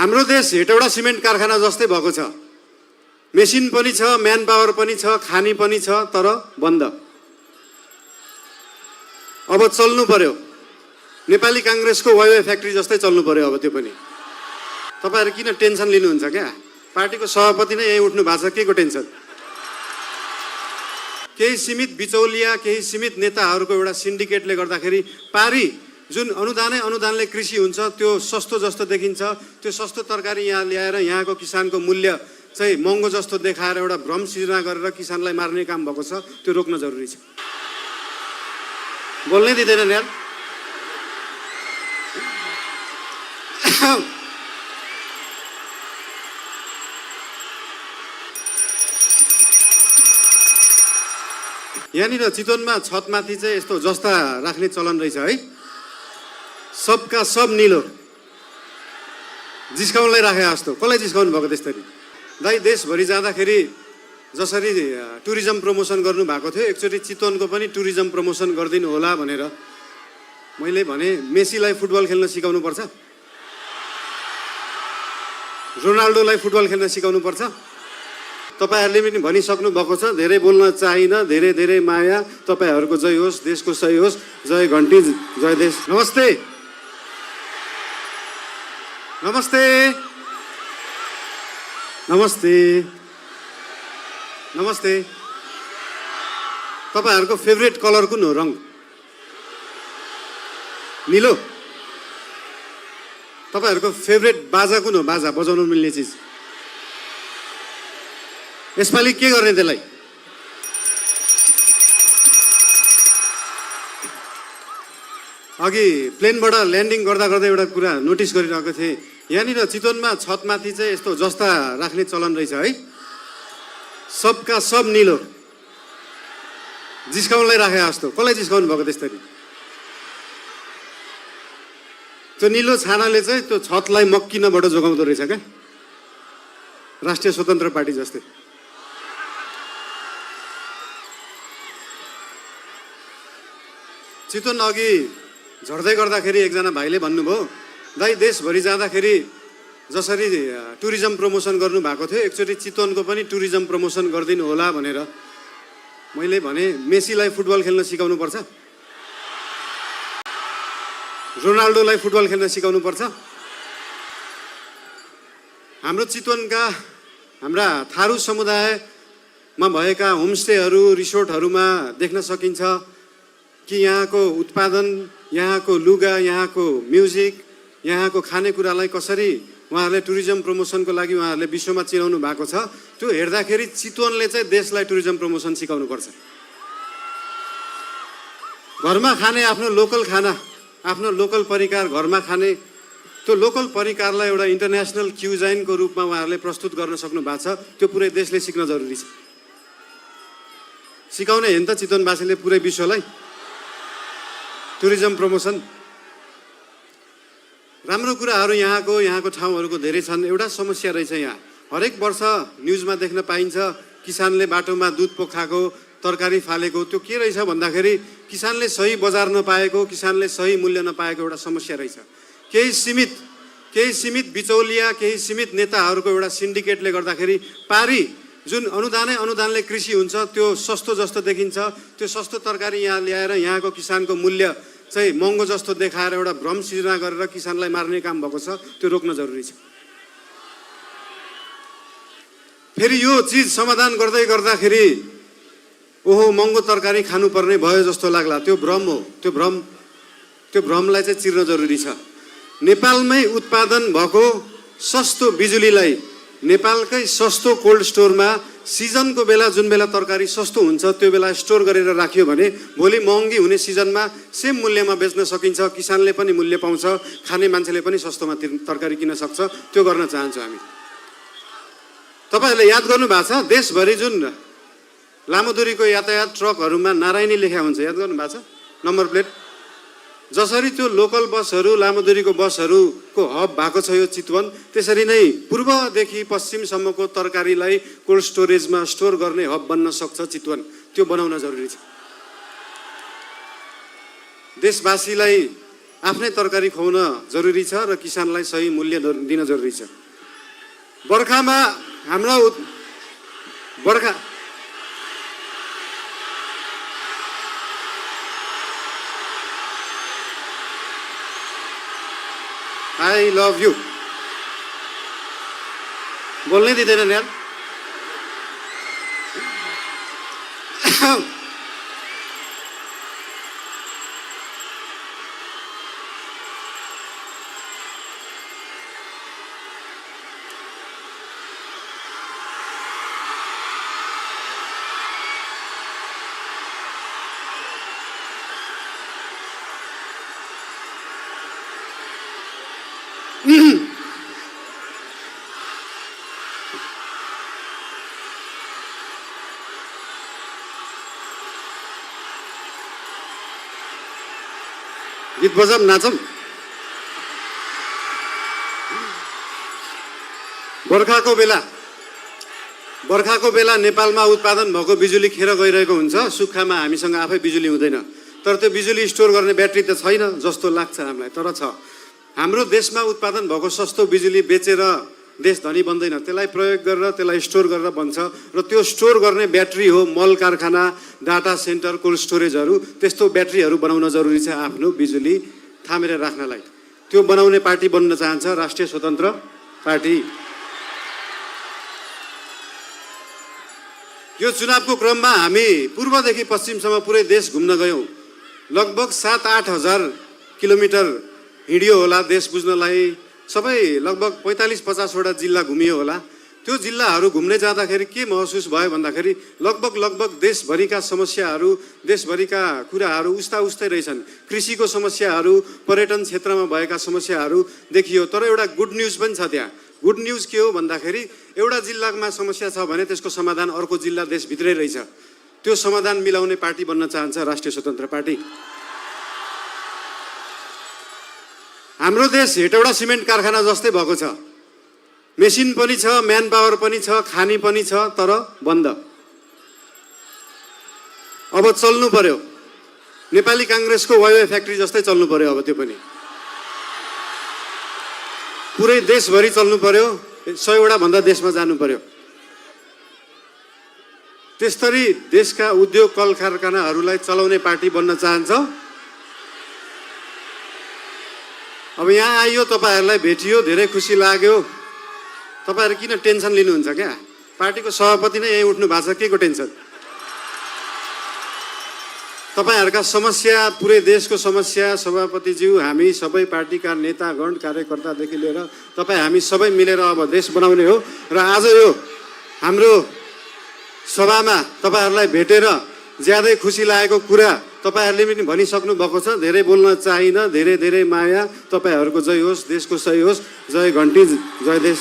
हाम्रो देश हेटौडा सिमेन्ट कारखाना जस्तै भएको छ। मेसिन पनि छ, म्यान पावर पनि छ, खानी पनि छ, तर बन्द। अब चल्नु पर्यो। नेपाली कांग्रेसको वाइवाई फ्याक्ट्री जस्तै चल्नु पर्यो अब त्यो पनि। तपाईहरु किन टेन्सन लिनुहुन्छ क्या? पार्टीको सभापति नै यही उठ्नु भएको छ, केको टेन्सन? केही सीमित बिचौलिया, केही सीमित नेताहरूको एउटा सिन्डिकेटले गर्दाखेरि पारी जुन अनुदानले कृषि हुन्छ त्यो सस्तो जस्तो देखिन्छ, त्यो सस्तो तरकारी यहाँ ल्याएर यहाँको किसानको मूल्य चाहिँ महँगो जस्तो देखाएर एउटा भ्रम सृजना गरेर किसानलाई मार्ने काम भएको छ। त्यो रोक्न जरुरी छ। बोल्नै दिँदैन यार। यहाँनिर चितवनमा छतमाथि चाहिँ यस्तो जस्ता राख्ने चलन रहेछ है। सबका सब निलो जिस्काउनलाई राखे जस्तो। कसलाई जिस्काउनु भएको त्यसरी? दाइ देशभरि जाँदाखेरि जसरी टुरिज्म प्रमोसन गर्नु भएको थियो, एकचोटि चितवनको पनि टुरिज्म प्रमोसन गरिदिनु होला भनेर मैले भने। मेसीलाई फुटबल खेल्न सिकाउनु पर्छ, रोनाल्डोलाई फुटबल खेल्न सिकाउनु पर्छ। तपाईहरुले पनि भनिसक्नु भएको छ, धेरै बोल्न चाहिन, धेरै धेरै माया। तपाईहरुको जय होस्, देशको सही होस्। जय घण्टी, जय देश। नमस्ते नमस्ते नमस्ते नमस्ते। तपाईहरुको फेभरेट कलर कुन हो? रंग नीलो। तपाईहरुको फेभरेट बाजा कुन हो? बाजा बजाउन मिल्ने चीज। यसपालि के गर्ने त्यसलाई? अघि प्लेनबाट ल्यान्डिङ गर्दा गर्दै एउटा कुरा नोटिस गरिरहेको थिएँ। यहाँनिर चितवनमा छतमाथि चाहिँ यस्तो जस्ता राख्ने चलन रहेछ है। सबका सब निलो जिस्काउनलाई राखे जस्तो। कसलाई जिस्काउनु भएको त्यसरी? त्यो निलो छानाले चाहिँ त्यो छतलाई मक्किनबाट जोगाउँदो रहेछ क्या, राष्ट्रिय स्वतन्त्र पार्टी जस्तै। चितवन अघि झर्दै गर्दाखेरि एकजना भाइले भन्नुभयो, दाइ देशभरि जाँदाखेरि जसरी टुरिज्म प्रमोसन गर्नु भएको थियो, एकचोटि चितवनको पनि टुरिज्म प्रमोसन गरिदिनु होला भनेर मैले भने। मेसीलाई फुटबल खेल्न सिकाउनु पर्छ, रोनाल्डोलाई फुटबल खेल्न सिकाउनु पर्छ। हाम्रो चितवनका हाम्रा थारू समुदायमा भएका होमस्टेहरू, रिसोर्टहरूमा देख्न सकिन्छ कि यहाँको उत्पादन, यहाँको लुगा, यहाँको म्युजिक, यहाँको खानेकुरालाई कसरी उहाँहरूले टुरिज्म प्रमोसनको लागि उहाँहरूले विश्वमा चिनाउनु भएको छ। त्यो हेर्दाखेरि चितवनले चाहिँ देशलाई टुरिज्म प्रमोसन सिकाउनु पर्छ। घरमा खाने आफ्नो लोकल खाना, आफ्नो लोकल परिकार घरमा खाने, त्यो लोकल परिकारलाई एउटा इन्टरनेसनल क्युजाइनको रूपमा उहाँहरूले प्रस्तुत गर्न सक्नु भएको छ। त्यो पुरै देशले सिक्न जरुरी छ। सिकाउने हेन त चितवनवासीले पुरै विश्वलाई टुरिज्म प्रमोसन। राम्रो कुराहरू यहाँको ठाउँहरूको धेरै छन्। एउटा समस्या रहेछ यहाँ, हरेक वर्ष न्युजमा देख्न पाइन्छ किसानले बाटोमा दुध पोखाएको, तरकारी फालेको। त्यो के रहेछ भन्दाखेरि किसानले सही बजार नपाएको, किसानले सही मूल्य नपाएको एउटा समस्या रहेछ। केही सीमित बिचौलिया, केही सीमित नेताहरूको एउटा सिन्डिकेटले गर्दाखेरि पारी जुन अनुदानले कृषि हुन्छ त्यो सस्तो जस्तो देखिन्छ, त्यो सस्तो तरकारी यहाँ ल्याएर यहाँको किसानको मूल्य चाहिँ महँगो जस्तो देखाएर एउटा भ्रम सृजना गरेर किसानलाई मार्ने काम भएको छ। त्यो रोक्न जरुरी छ। फेरि यो चीज समाधान गर्दै गर्दाखेरि ओहो महँगो तरकारी खानुपर्ने भयो जस्तो लाग्ला, त्यो भ्रम हो। त्यो भ्रमलाई चाहिँ चिर्न जरुरी छ। नेपालमै उत्पादन भएको सस्तो बिजुलीलाई नेपालकै सस्तो कोल्ड स्टोरमा सिजनको बेला जुन बेला तरकारी सस्तो हुन्छ त्यो बेला स्टोर गरेर राख्यो भने भोलि महँगी हुने सिजनमा सेम मूल्यमा बेच्न सकिन्छ। किसानले पनि मूल्य पाउँछ, खाने मान्छेले पनि सस्तोमा तरकारी किन्न सक्छ। त्यो गर्न चाहन्छौँ हामी। तपाईहरुले याद गर्नु भएको छ देशभरि जुन लामो दूरीको यातायात ट्रकहरूमा नारायणी लेखा हुन्छ, याद गर्नु भएको छ नम्बर प्लेट। जसरी त्यो लोकल बसहरू, लामो दूरीको बसहरूको हब भएको छ यो चितवन, त्यसरी नै पूर्वदेखि पश्चिमसम्मको तरकारीलाई कोल्ड स्टोरेजमा स्टोर गर्ने हब बन्न सक्छ चितवन। त्यो बनाउन जरुरी छ। देशवासीलाई आफ्नै तरकारी खुवाउन जरुरी छ र किसानलाई सही मूल्य दिन जरुरी छ। बर्खामा हाम्रा बर्खा आई लभ यु बोल्नै दिँदैन यार। गीत बजाम नाचम। बर्खाको बेला नेपालमा उत्पादन भएको बिजुली खेर गइरहेको हुन्छ। सुक्खामा हामीसँग आफै बिजुली हुँदैन, तर त्यो बिजुली स्टोर गर्ने ब्याट्री त छैन जस्तो लाग्छ हामीलाई, तर छ। हाम्रो देशमा उत्पादन भएको सस्तो बिजुली बेचेर देश धनी बन्दैन, त्यसलाई प्रयोग गरेर त्यसलाई स्टोर गरेर बन्छ र त्यो स्टोर गर्ने ब्याट्री हो मल कारखाना, डाटा सेन्टर, कोल्ड स्टोरेजहरू। त्यस्तो ब्याट्रीहरू बनाउन जरुरी छ आफ्नो बिजुली थामेर राख्नलाई। त्यो बनाउने पार्टी बन्न चाहन्छ राष्ट्रिय स्वतन्त्र पार्टी। यो चुनावको क्रममा हामी पूर्वदेखि पश्चिमसम्म पुरै देश घुम्न गयौँ। लगभग 7-8 हजार किलोमिटर हिँडियो होला देश बुझ्नलाई। सबै लगभग 45-50 वटा जिल्ला घुमियो होला। त्यो जिल्लाहरू घुम्ने जाँदाखेरि के महसुस भयो भन्दाखेरि लगभग देशभरिका समस्याहरू, देशभरिका कुराहरू उस्तै रहेछन्। कृषिको समस्याहरू, पर्यटन क्षेत्रमा भएका समस्याहरू देखियो। तर एउटा गुड न्युज पनि छ त्यहाँ। गुड न्युज के हो भन्दाखेरि एउटा जिल्लामा समस्या छ भने त्यसको समाधान अर्को जिल्ला देशभित्रै रहेछ। त्यो समाधान मिलाउने पार्टी बन्न चाहन्छ राष्ट्रिय स्वतन्त्र पार्टी। हाम्रो देश हेटौडा सिमेन्ट कारखाना जस्तै भएको छ। मेसिन पनि छ, म्यान पावर पनि छ, खानी पनि छ, तर बन्द। अब चल्नु पर्यो। नेपाली काङ्ग्रेसको वाइवाई फ्याक्ट्री जस्तै चल्नु पर्यो अब त्यो पनि। पुरै देशभरि चल्नु पर्यो, 100 वटा भन्दा देशमा जानु पर्यो। त्यसरी देशका उद्योग कल कारखानाहरूलाई चलाउने पार्टी बन्न चाहन्छ। अब यहाँ आइयो, तपाईहरूलाई भेटियो, धेरै खुसी लाग्यो। तपाईहरू किन टेन्सन लिनुहुन्छ क्या? पार्टीको सभापति नै यहीँ उठ्नु भएको छ, के को टेन्सन? तपाईहरूका समस्या, पुरै देशको समस्या सभापतिज्यू, हामी सबै पार्टीका नेतागण, कार्यकर्तादेखि लिएर हामी सबै मिलेर अब देश बनाउने हो। र आज यो हाम्रो सभामा तपाईहरूलाई भेटेर ज्यादै खुसी लागेको कुरा तपाईहरूले पनि भनिसक्नु भएको छ। धेरै बोल्न चाहिन। धेरै माया। तपाईहरूको जय होस्, देशको सही होस्। जय घन्टी, जय देश।